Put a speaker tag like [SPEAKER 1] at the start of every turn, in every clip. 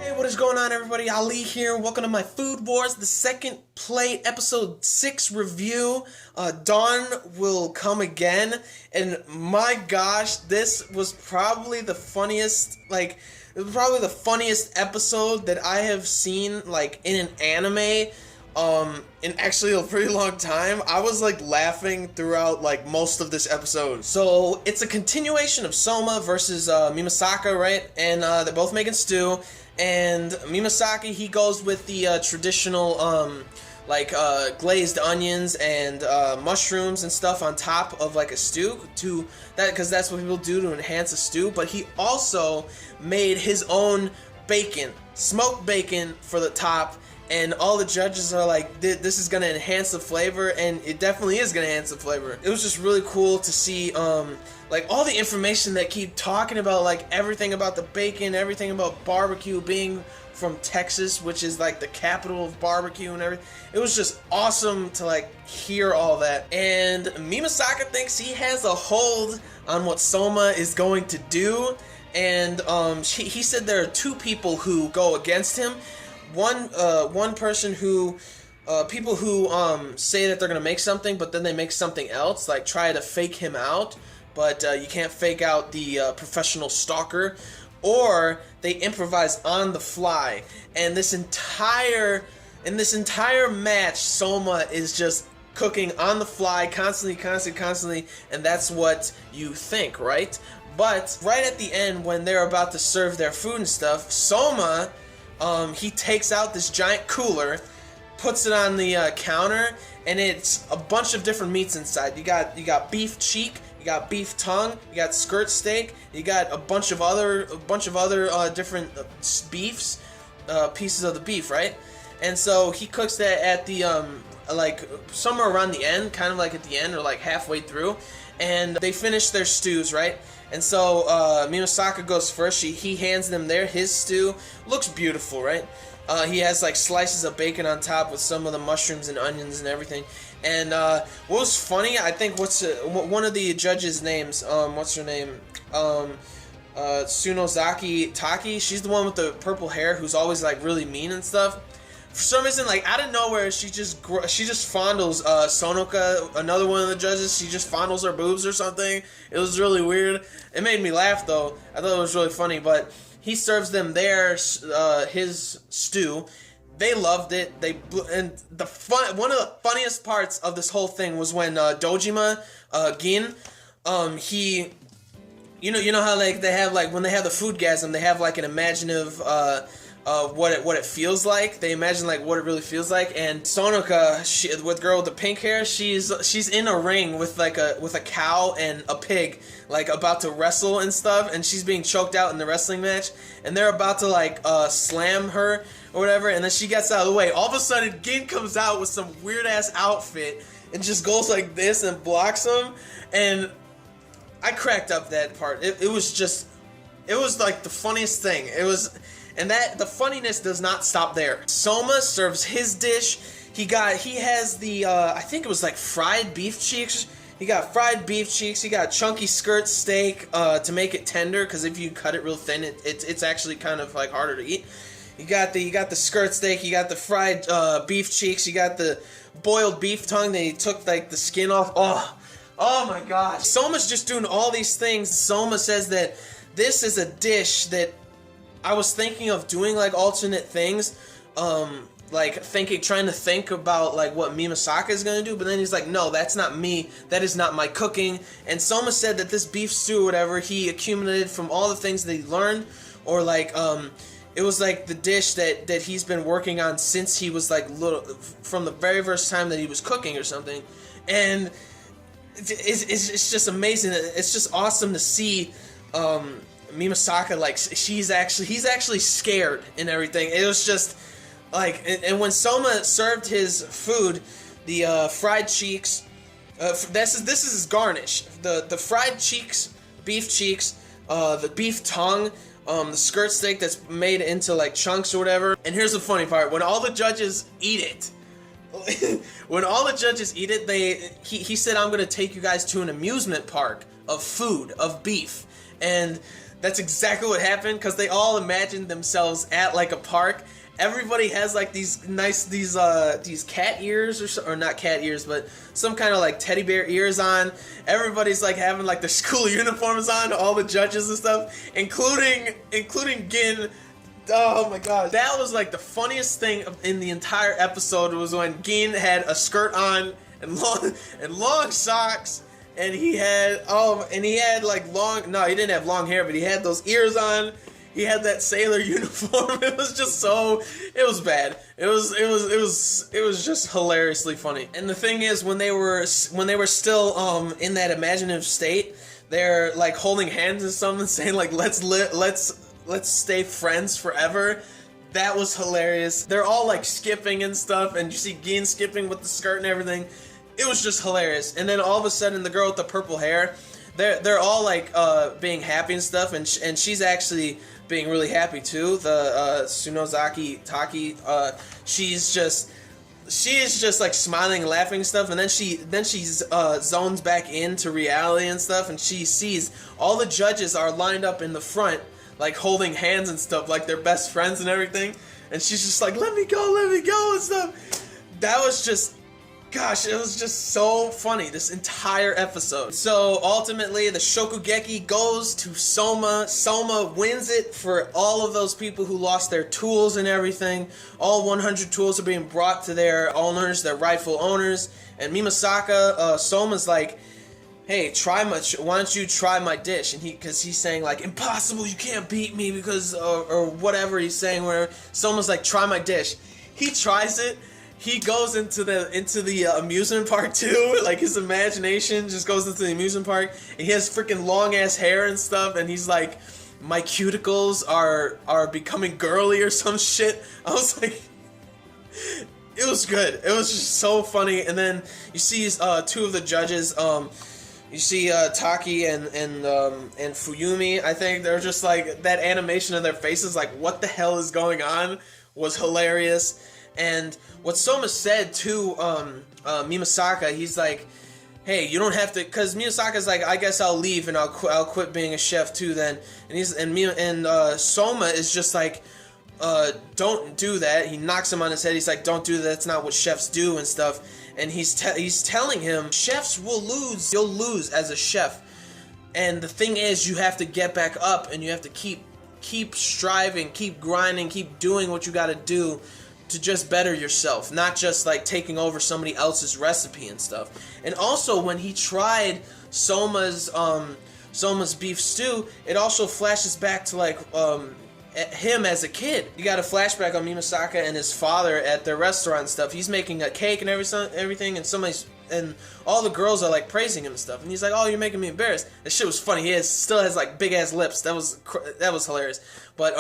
[SPEAKER 1] Hey, what is going on, everybody? Ali here. Welcome to my Food Wars, the second plate, episode 6 review. Dawn will come again, and my gosh, this was probably the funniest, episode that I have seen, in an anime, in actually a pretty long time. I was, laughing throughout, most of this episode. So, it's a continuation of Soma versus, Mimasaka, right? And, they're both making stew. And Mimasaki, he goes with the traditional, glazed onions and mushrooms and stuff on top of a stew because that's what people do to enhance a stew. But he also made his own bacon, smoked bacon for the top. And all the judges are like, this is gonna enhance the flavor, and it definitely is gonna enhance the flavor. It was just really cool to see, all the information that keep talking about, everything about the bacon, everything about barbecue being from Texas, which is, the capital of barbecue and everything. It was just awesome to, hear all that. And Mimasaka thinks he has a hold on what Soma is going to do, and, he said there are two people who go against him. One person who, people who, say that they're gonna make something, but then they make something else, try to fake him out, but, you can't fake out the, professional stalker, or they improvise on the fly, and in this entire match, Soma is just cooking on the fly, constantly, and that's what you think, right? But, right at the end, when they're about to serve their food and stuff, Soma, he takes out this giant cooler, puts it on the counter, and it's a bunch of different meats inside. You got beef cheek, you got beef tongue, you got skirt steak, you got a bunch of other different beefs, pieces of the beef, right? And so he cooks that at the somewhere around the end, kind of at the end or halfway through, and they finish their stews, right? And so Mimasaka goes first. He hands them his stew. Looks beautiful, right? He has slices of bacon on top with some of the mushrooms and onions and everything. And what was funny, I think one of the judges' names, what's her name? Tsunozaki Taki. She's the one with the purple hair who's always really mean and stuff. For some reason, out of nowhere, she just fondles Sonoka, another one of the judges. She just fondles her boobs or something. It was really weird. It made me laugh though. I thought it was really funny. But he serves them his stew. They loved it. One of the funniest parts of this whole thing was when Dojima Gin, he, you know how they have when they have the foodgasm, they have an imaginative what it feels like. They imagine what it really feels like. And Sonoka, with girl with the pink hair, she's in a ring with a cow and a pig, about to wrestle and stuff, and she's being choked out in the wrestling match, and they're about to slam her or whatever, and then she gets out of the way. All of a sudden, Gin comes out with some weird ass outfit and just goes like this and blocks him, and I cracked up that part. It was the funniest thing. It was. And the funniness does not stop there. Soma serves his dish. He has the, I think it was fried beef cheeks. He got fried beef cheeks. He got chunky skirt steak to make it tender, because if you cut it real thin, it's actually kind of harder to eat. You got the skirt steak. You got the fried beef cheeks. You got the boiled beef tongue. Then he took the skin off. Oh my gosh. Soma's just doing all these things. Soma says that this is a dish that I was thinking of doing alternate things, trying to think about what Mimasaka is gonna do, but then he's like, no, that's not me, that is not my cooking. And Soma said that this beef stew or whatever he accumulated from all the things that he learned, or it was the dish that he's been working on since he was little, from the very first time that he was cooking or something. And it's just amazing. It's just awesome to see Mimasaka, he's actually scared and everything. It was just and when Soma served his food, the fried cheeks, this is his garnish. The fried cheeks, beef cheeks, the beef tongue, the skirt steak that's made into chunks or whatever. And here's the funny part: when all the judges eat it, he said, "I'm gonna take you guys to an amusement park of food, of beef." And That's exactly what happened, because they all imagined themselves at like a park. Everybody has like these cat ears or not cat ears, but some kind of like teddy bear ears on. Everybody's like having like their school uniforms on, all the judges and stuff, including Gin. Oh my god, that was like the funniest thing in the entire episode, was when Gin had a skirt on and long socks, and he had like he didn't have long hair, but he had those ears on. He had that sailor uniform. It was just it was bad. It was just hilariously funny. And the thing is, when they were still in that imaginative state, they're like holding hands and something, saying like let's stay friends forever. That was hilarious. They're all like skipping and stuff, and you see Gin skipping with the skirt and everything. It was just hilarious. And then all of a sudden, the girl with the purple hair, they're all like being happy and stuff, and she's actually being really happy too. The Sunozaki Taki, she is just like smiling and laughing and stuff, and then she zones back into reality and stuff, and she sees all the judges are lined up in the front, like holding hands and stuff, like they're best friends and everything, and she's just like, let me go and stuff. That was just, gosh, it was just so funny, this entire episode. So ultimately, the Shokugeki goes to Soma. Soma wins it for all of those people who lost their tools and everything. All 100 tools are being brought to their owners, their rightful owners. And Mimasaka, Soma's like, hey, why don't you try my dish? And because he's saying like, impossible, you can't beat me because, or whatever he's saying, where Soma's like, try my dish. He tries it. He goes into the amusement park too. Like, his imagination just goes into the amusement park. And he has freaking long ass hair and stuff, and he's like, my cuticles are becoming girly or some shit. I was like, it was good. It was just so funny. And then you see two of the judges. You see Taki and Fuyumi. I think they're just like, that animation of their faces, like, what the hell is going on, was hilarious. And what Soma said to Mimasaka, he's like, hey, you don't have to, because Mimasaka's like, I guess I'll leave and I'll quit being a chef too then. And Soma is just like, don't do that. He knocks him on his head. He's like, don't do that. That's not what chefs do and stuff. And he's telling him, chefs will lose. You'll lose as a chef. And the thing is, you have to get back up, and you have to keep striving, keep grinding, keep doing what you got to do to just better yourself, not just like taking over somebody else's recipe and stuff. And also, when he tried Soma's beef stew, it also flashes back to like him as a kid. You got a flashback on Mimasaka and his father at their restaurant and stuff. He's making a cake and everything, and all the girls are like praising him and stuff. And he's like, "Oh, you're making me embarrassed." That shit was funny. He still has like big ass lips. That was hilarious. But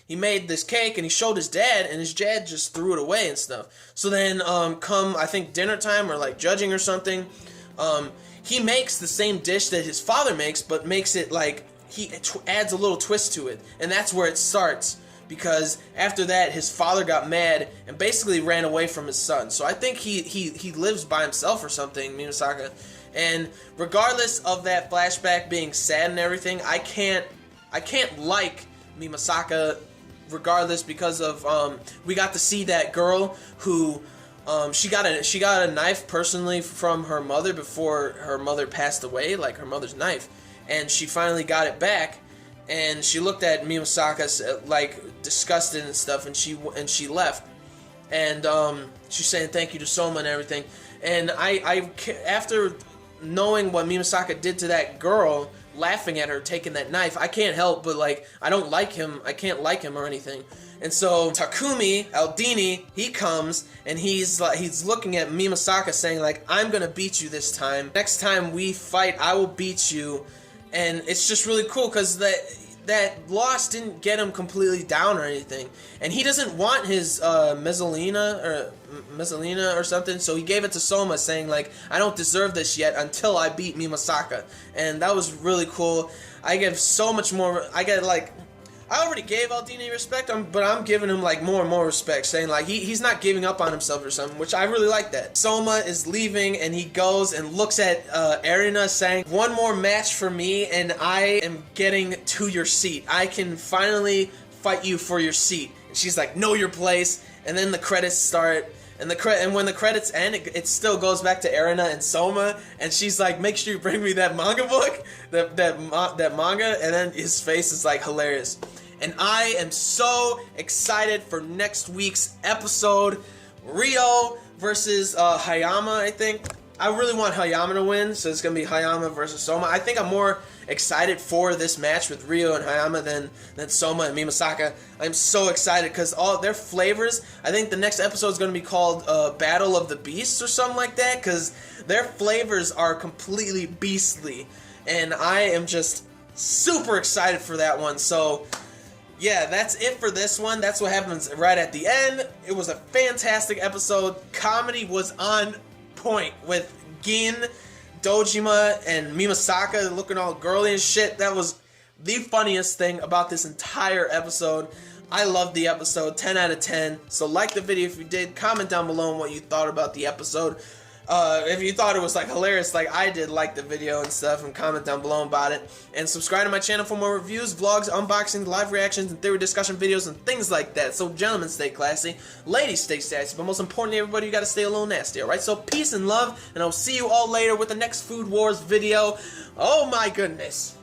[SPEAKER 1] he made this cake and he showed his dad, and his dad just threw it away and stuff. So then come, I think, dinner time or like judging or something, he makes the same dish that his father makes, but makes it like, he adds a little twist to it. And that's where it starts, because after that his father got mad and basically ran away from his son. So I think he lives by himself or something, Mimasaka. And regardless of that flashback being sad and everything, I can't like Mimasaka regardless, because of we got to see that girl who she got a knife personally from her mother before her mother passed away, like her mother's knife, and she finally got it back, and she looked at Mimasaka like disgusted and stuff, and she left, and she's saying thank you to Soma and everything. And I after knowing what Mimasaka did to that girl, laughing at her taking that knife, I can't help but like, I don't like him. I can't like him or anything. And so Takumi Aldini, he comes and he's looking at Mimasaka saying like, I'm gonna beat you this time. Next time we fight, I will beat you. And it's just really cool because that loss didn't get him completely down or anything. And he doesn't want his Mezzalina or something, so he gave it to Soma saying like, I don't deserve this yet until I beat Mimasaka. And that was really cool. I get so much more, I I already gave Aldini respect, but I'm giving him like more and more respect, saying like he's not giving up on himself or something, which I really like that. Soma is leaving and he goes and looks at Erina saying, one more match for me and I am getting to your seat. I can finally fight you for your seat. And she's like, know your place. And then the credits start. And when the credits end, it still goes back to Erina and Soma, and she's like, "Make sure you bring me that manga book, that manga." And then his face is like hilarious, and I am so excited for next week's episode, Rio versus Hayama. I think I really want Hayama to win, so it's gonna be Hayama versus Soma. I think I'm more excited for this match with Rio and Hayama than Soma and Mimasaka. I'm so excited because all their flavors. I think the next episode is going to be called Battle of the Beasts or something like that, because their flavors are completely beastly, and I am just super excited for that one. So yeah, that's it for this one. That's what happens right at the end. It was a fantastic episode. Comedy was on point with Gin, Dojima, and Mimasaka looking all girly and shit. That was the funniest thing about this entire episode. I loved the episode, 10 out of 10. So like the video if you did, comment down below on what you thought about the episode. If you thought it was like hilarious like I did, like the video and stuff, and comment down below about it. And subscribe to my channel for more reviews, vlogs, unboxing, live reactions, and theory discussion videos and things like that. So gentlemen, stay classy, ladies, stay sassy, but most importantly, everybody, you gotta stay a little nasty, alright? So peace and love, and I'll see you all later with the next Food Wars video. Oh my goodness.